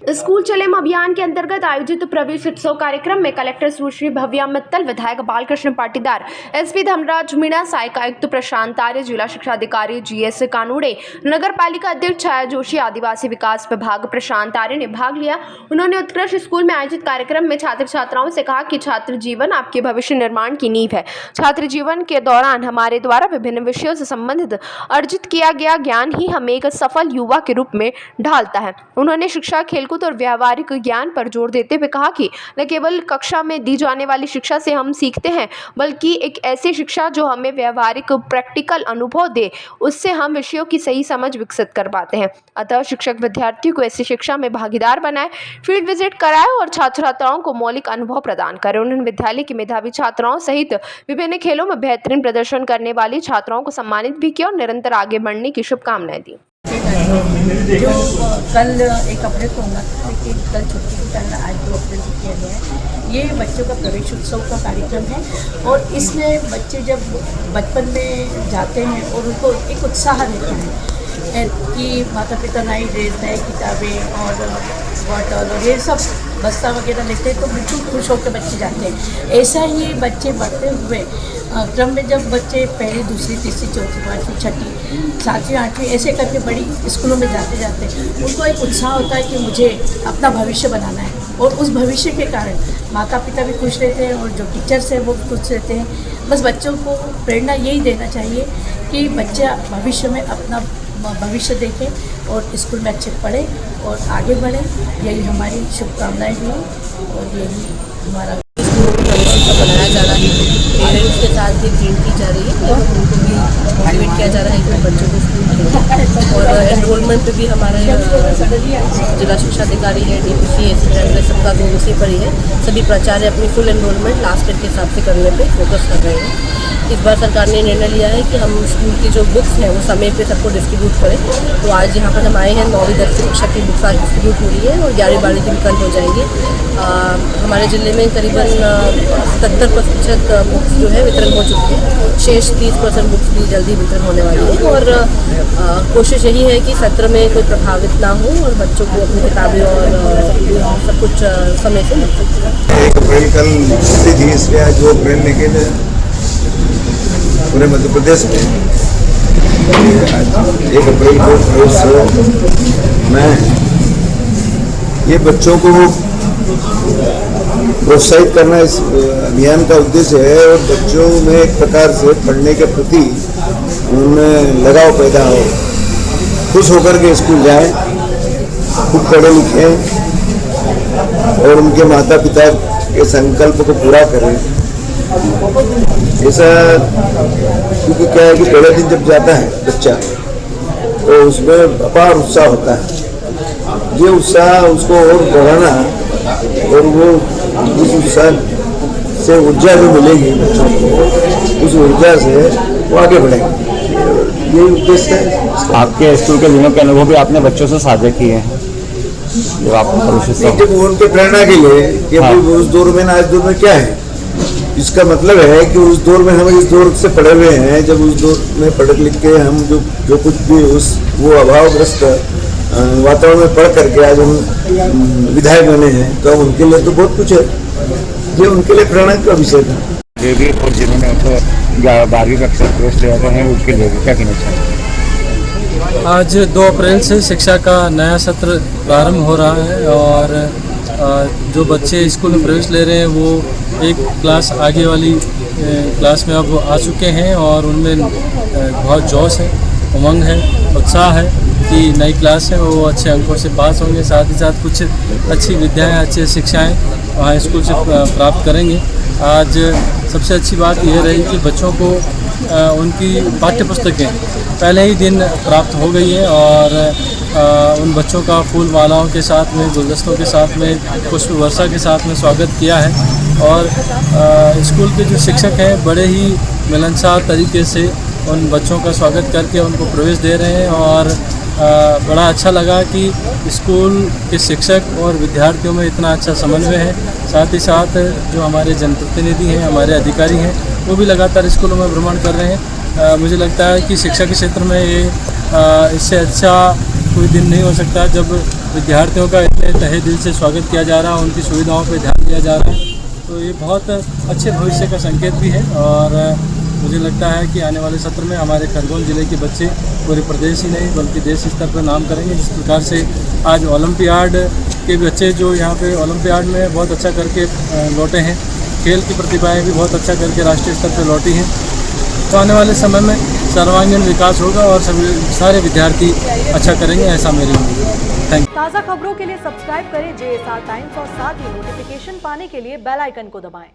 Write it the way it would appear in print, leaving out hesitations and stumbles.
School चलेम अभियान के अंतर्गत आयोजित प्रवेश उत्सव कार्यक्रम में कलेक्टर सुश्री भव्या मित्तल, विधायक बालकृष्ण पाटीदार, एसपी धर्मराज मीणा, सहायक आयुक्त प्रशांत आर्य, जिला शिक्षा अधिकारी जीएस कानूड़े, नगर पालिका अध्यक्ष छाया जोशी, आदिवासी विकास विभाग प्रशांत आर्य ने भाग लिया। उन्होंने उत्कृष्ट स्कूल में आयोजित कार्यक्रम में छात्र छात्राओं से कहा कि छात्र जीवन आपके भविष्य निर्माण की नींव है। छात्र जीवन के दौरान हमारे द्वारा विभिन्न विषयों से संबंधित अर्जित किया गया ज्ञान ही हमें एक सफल युवा के रूप में ढालता है। उन्होंने शिक्षा, खेलकूद और व्यावहारिक ज्ञान पर जोर देते हुए कहा कि न केवल कक्षा में दी जाने वाली शिक्षा से हम सीखते हैं, बल्कि एक ऐसी शिक्षा जो हमें व्यावहारिक प्रैक्टिकल अनुभव दे, उससे हम विषयों की सही समझ विकसित कर पाते हैं। अतः शिक्षक विद्यार्थियों को ऐसी शिक्षा में भागीदार बनाए, फील्ड विजिट कराए और छात्र छात्राओं को मौलिक अनुभव प्रदान करें। उन्होंने विद्यालय की मेधावी छात्राओं सहित विभिन्न खेलों में बेहतरीन प्रदर्शन करने वाली छात्राओं को सम्मानित भी किया और निरंतर आगे बढ़ने की शुभकामनाएं दी। जो कल 1 अप्रैल को होना था, लेकिन कल छुट्टी के कारण आज 2 अप्रैल को किया गया है। ये बच्चों का प्रवेश उत्सव का कार्यक्रम है और इसमें बच्चे जब बचपन में जाते हैं और उनको एक उत्साह रहता है कि माता पिता नई ड्रेस, नई किताबें और बॉटल और ये सब बस्ता वगैरह लेते हैं तो बिल्कुल खुश होकर बच्चे जाते हैं। ऐसा ही बच्चे बढ़ते हुए क्रम में जब बच्चे पहली, दूसरी, तीसरी, चौथी, पाँचवीं, छठी, 7वीं, 8वीं ऐसे करके बड़ी स्कूलों में जाते जाते उनको एक उत्साह होता है कि मुझे अपना भविष्य बनाना है और उस भविष्य के कारण माता पिता भी खुश रहते हैं और जो टीचर्स हैं वो भी खुश रहते हैं। बस बच्चों को प्रेरणा यही देना चाहिए कि बच्चा भविष्य में अपना भविष्य देखें और स्कूल में अच्छे पढ़े और आगे बढ़े। यही हमारी शुभकामनाएं भी और यही हमारा बनाया जा रहा है। पेरेंट्स के साथ भी ट्रेन की जा रही है और उनको भी मोटिवेट किया जा रहा है कि बच्चों को स्कूल और एनरोलमेंट पे भी हमारे जिला शिक्षा अधिकारी है, डीपीसी, एसीडेंट सबका तो उसी पर ही है। सभी प्राचार्य अपनी फुल एनरोलमेंट लास्ट ईयर के हिसाब से करने पे फोकस कर रहे हैं। इस बार सरकार ने निर्णय लिया है कि हम स्कूल की जो बुक्स हैं वो समय पे सबको डिस्ट्रीब्यूट करें। तो आज यहाँ पर हम आए हैं, 9वीं 10वीं कक्षा की बुक्स आज डिस्ट्रीब्यूट हो रही है और 11वीं 12वीं की भी कल हो जाएंगी। हमारे ज़िले में करीबन 77% बुक्स जो है वितरण हो चुकी है। शेष 30% बुक्स भी जल्दी वितरण होने वाली है और कोशिश यही है कि सत्र में कोई प्रभावित ना हो और बच्चों को अपनी किताबें और सब कुछ समय से मिल सके। 1 अप्रैल कल छुट्टी थी, इसलिए आज 2 अप्रैल लेके पूरे मध्य प्रदेश में 1 अप्रैल को प्रवेश में ये बच्चों को प्रोत्साहित करना इस अभियान का उद्देश्य है और बच्चों में एक प्रकार से पढ़ने के प्रति उनमें लगाव पैदा हो, खुश होकर के स्कूल जाएं, खूब पढ़े लिखें और उनके माता पिता के संकल्प को पूरा करें। ऐसा क्योंकि क्या है कि पहले दिन जब जाता है बच्चा तो उसमें अपार उत्साह होता है। ये उत्साह उसको और बढ़ाना और वो उस उत्साह से ऊर्जा जो मिलेगी बच्चों को, उस ऊर्जा से वो आगे बढ़ेंगे। ये उद्देश्य है। आपके स्कूल के दिनों के अनुभव भी आपने बच्चों से साझा किए हैं जो आपको जब उनके प्रेरणा के लिए कि उस दौर में आज दौर में क्या है, इसका मतलब है कि उस दौर में हम इस दौर से पढ़े हुए हैं। जब उस दौर में पढ़ लिख के हम जो कुछ भी वो अभावग्रस्त वातावरण में पढ़ करके आज हम विधायक बने हैं, तो उनके लिए तो बहुत कुछ है। ये उनके लिए प्रेरणा का विषय था। जो भी और जिन्होंने 12वीं कक्षा प्रवेश लिया है उसके लिए क्या कहना चाहिए? आज 2 अप्रैल से शिक्षा का नया सत्र प्रारंभ हो रहा है और जो बच्चे स्कूल में प्रवेश ले रहे हैं वो एक क्लास आगे वाली क्लास में अब आ चुके हैं और उनमें बहुत जोश है, उमंग है, उत्साह है कि नई क्लास है वो अच्छे अंकों से पास होंगे। साथ ही साथ कुछ अच्छी विद्याएं, अच्छी शिक्षाएं वहाँ स्कूल से प्राप्त करेंगे। आज सबसे अच्छी बात यह रही कि बच्चों को उनकी पाठ्य पुस्तकें पहले ही दिन प्राप्त हो गई है और उन बच्चों का फूल मालाओं के साथ में, गुलदस्तों के साथ में, पुष्प वर्षा के साथ में स्वागत किया है और स्कूल के जो शिक्षक हैं बड़े ही मिलनसार तरीके से उन बच्चों का स्वागत करके उनको प्रवेश दे रहे हैं और बड़ा अच्छा लगा कि स्कूल के शिक्षक और विद्यार्थियों में इतना अच्छा समन्वय है। साथ ही साथ जो हमारे जनप्रतिनिधि हैं, हमारे अधिकारी हैं, वो भी लगातार स्कूलों में भ्रमण कर रहे हैं। मुझे लगता है कि शिक्षा के क्षेत्र में ये इससे अच्छा कोई दिन नहीं हो सकता जब विद्यार्थियों का इतने तहे दिल से स्वागत किया जा रहा है, उनकी सुविधाओं पर ध्यान दिया जा रहा है, तो ये बहुत अच्छे भविष्य का संकेत भी है। और मुझे लगता है कि आने वाले सत्र में हमारे खरगोन ज़िले के बच्चे पूरे प्रदेश ही नहीं बल्कि देश स्तर पर नाम करेंगे। जिस प्रकार से आज ओलंपियाड के बच्चे जो यहाँ पे ओलंपियाड में बहुत अच्छा करके लौटे हैं, खेल की प्रतिभाएं भी बहुत अच्छा करके राष्ट्रीय स्तर पर लौटी हैं, तो आने वाले समय में सर्वांगीण विकास होगा और सभी सारे विद्यार्थी अच्छा करेंगे, ऐसा मेरी उम्मीद है। Thank you. ताज़ा खबरों के लिए सब्सक्राइब करें JSR टाइम्स और साथ ही नोटिफिकेशन पाने के लिए बेल आइकन को दबाएं।